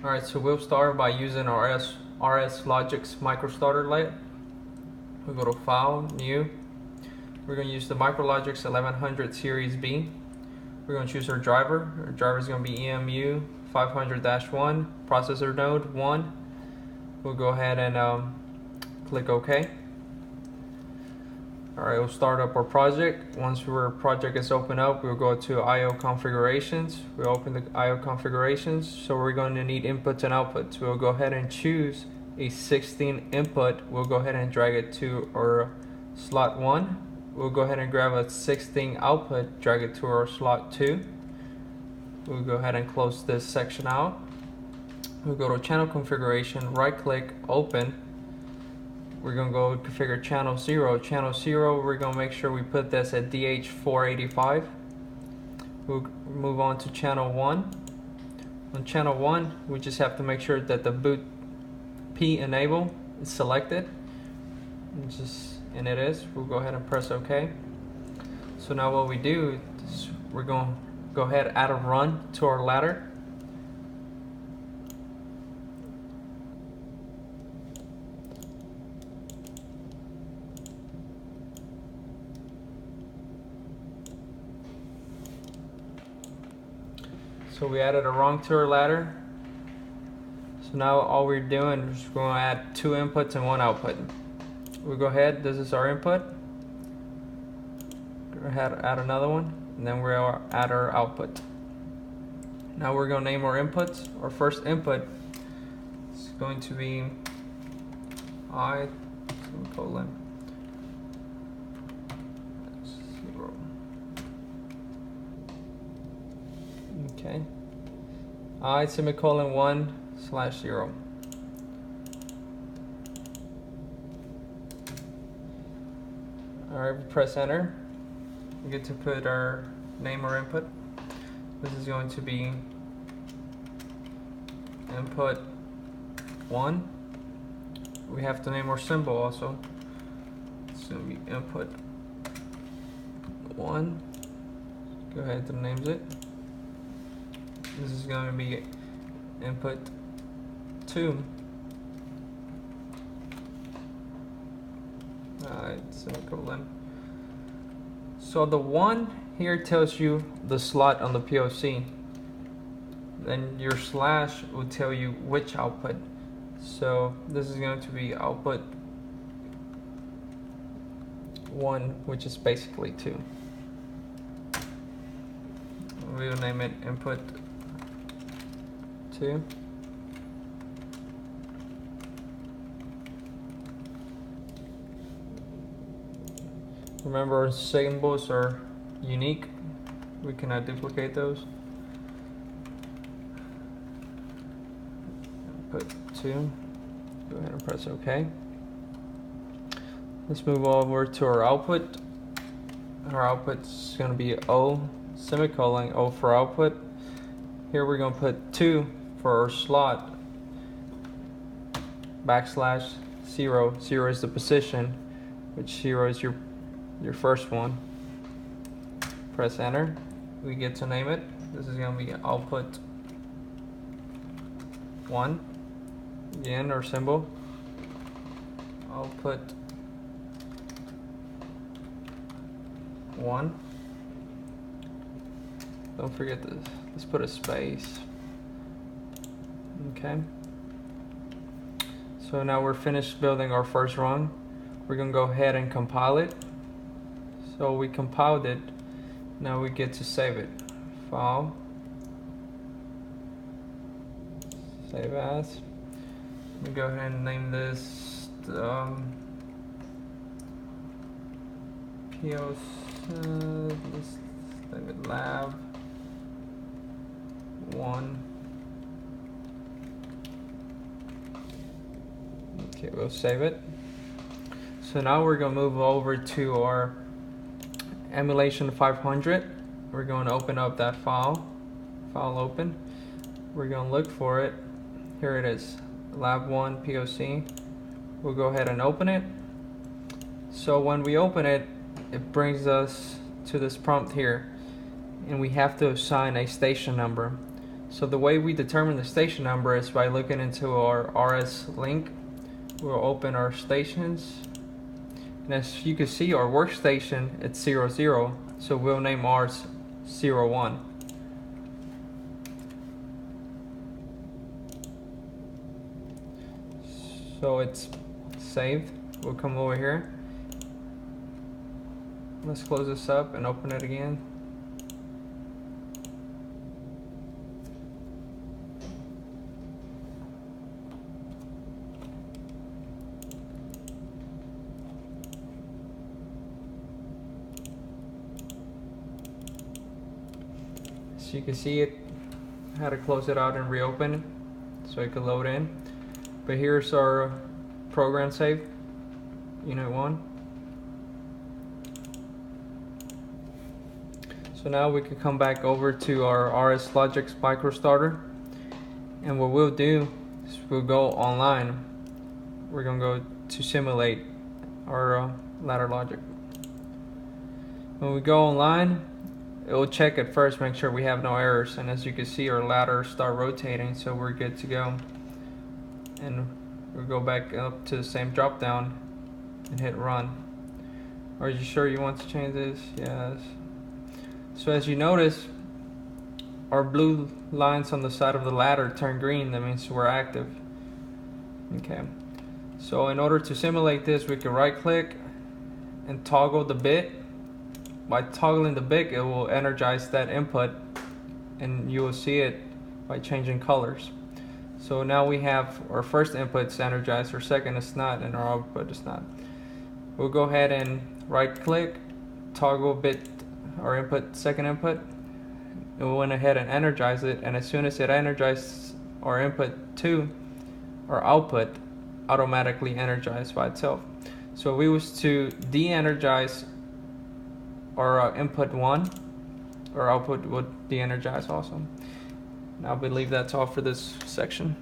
Alright, so we'll start by using our RS Logic's micro starter light. We'll go to File, New. We're going to use the MicroLogic's 1100 Series B. We're going to choose our driver. Our driver is going to be EMU 500-1, processor node 1. We'll go ahead and click OK. Alright, we'll start up our project. Once our project is open up, we'll go to I/O configurations. We'll open the I/O configurations. So we're going to need inputs and outputs. We'll go ahead and choose a 16 input. We'll go ahead and drag it to our slot 1. We'll go ahead and grab a 16 output, drag it to our slot 2. We'll go ahead and close this section out. We'll go to channel configuration, right click, open. We're going to go configure channel 0. Channel 0, we're going to make sure we put this at DH485. We'll move on to channel 1. On channel 1, we just have to make sure that the boot P enable is selected. And it is. We'll go ahead and press OK. So now what we do is we're going to go ahead and add a run to our ladder. So we added a rung to our ladder. So now all we're doing is we're going to add 2 inputs and 1 output. We'll go ahead, this is our input. Go ahead, add another one, and then we'll add our output. Now we're going to name our inputs. Our first input is going to be I, semicolon, 0. Okay. I, semicolon, 1/0. Alright, we press enter. We get to put our name or input. This is going to be input 1. We have to name our symbol also. It's going to be input 1. Go ahead and name it. This is going to be input 2. Semicolon. So the 1 here tells you the slot on the PLC. Then your slash will tell you which output. So this is going to be output 1, which is basically 2. We will name it input 2. Remember, our symbols are unique. We cannot duplicate those. Input 2. Go ahead and press OK. Let's move over to our output. Our output is going to be O, semicolon, O for output. Here we're going to put 2 for our slot, backslash 0. 0 is the position, which 0 is your first one. Press enter. We get to name it. This is going to be output 1. Again, our symbol. Output 1. Don't forget this. Let's put a space. Okay. So now we're finished building our first rung. We're going to go ahead and compile it. So we compiled it. Now we get to save it. File. Save as. Let me go ahead and name this PLC. Let's name it Lab 1. Okay, we'll save it. So now we're going to move over to our emulation 500. We're going to open up that file open. We're going to look for it. Here it is, Lab 1 PLC. We'll go ahead and open it. So when we open it, it brings us to this prompt here, and we have to assign a station number. So the way we determine the station number is by looking into our RS link. We'll open our stations, and as you can see, our workstation, it's 00, so we'll name ours 01. So it's saved. We'll come over here. Let's close this up and open it again. So you can see it, I had to close it out and reopen it so it could load in. But here's our program save, unit 1. So now we can come back over to our RS Logix microstarter, and what we'll do is we'll go online. We're gonna go to simulate our ladder logic. When we go online, it will check at first, make sure we have no errors, and as you can see, our ladders start rotating, so we're good to go. And we'll go back up to the same drop down and hit run. Are you sure you want to change this? Yes. So as you notice, our blue lines on the side of the ladder turn green. That means we're active. Okay. So in order to simulate this, we can right click and toggle the bit. By toggling the bit, it will energize that input, and you will see it by changing colors. So now we have our first input's energized, our second is not, and our output is not. We'll go ahead and right click, toggle bit, our input, second input, and we went ahead and energize it, and as soon as it energizes our input 2, our output automatically energized by itself. So if we was to de-energize our input 1, our output would de-energize also. And I believe that's all for this section.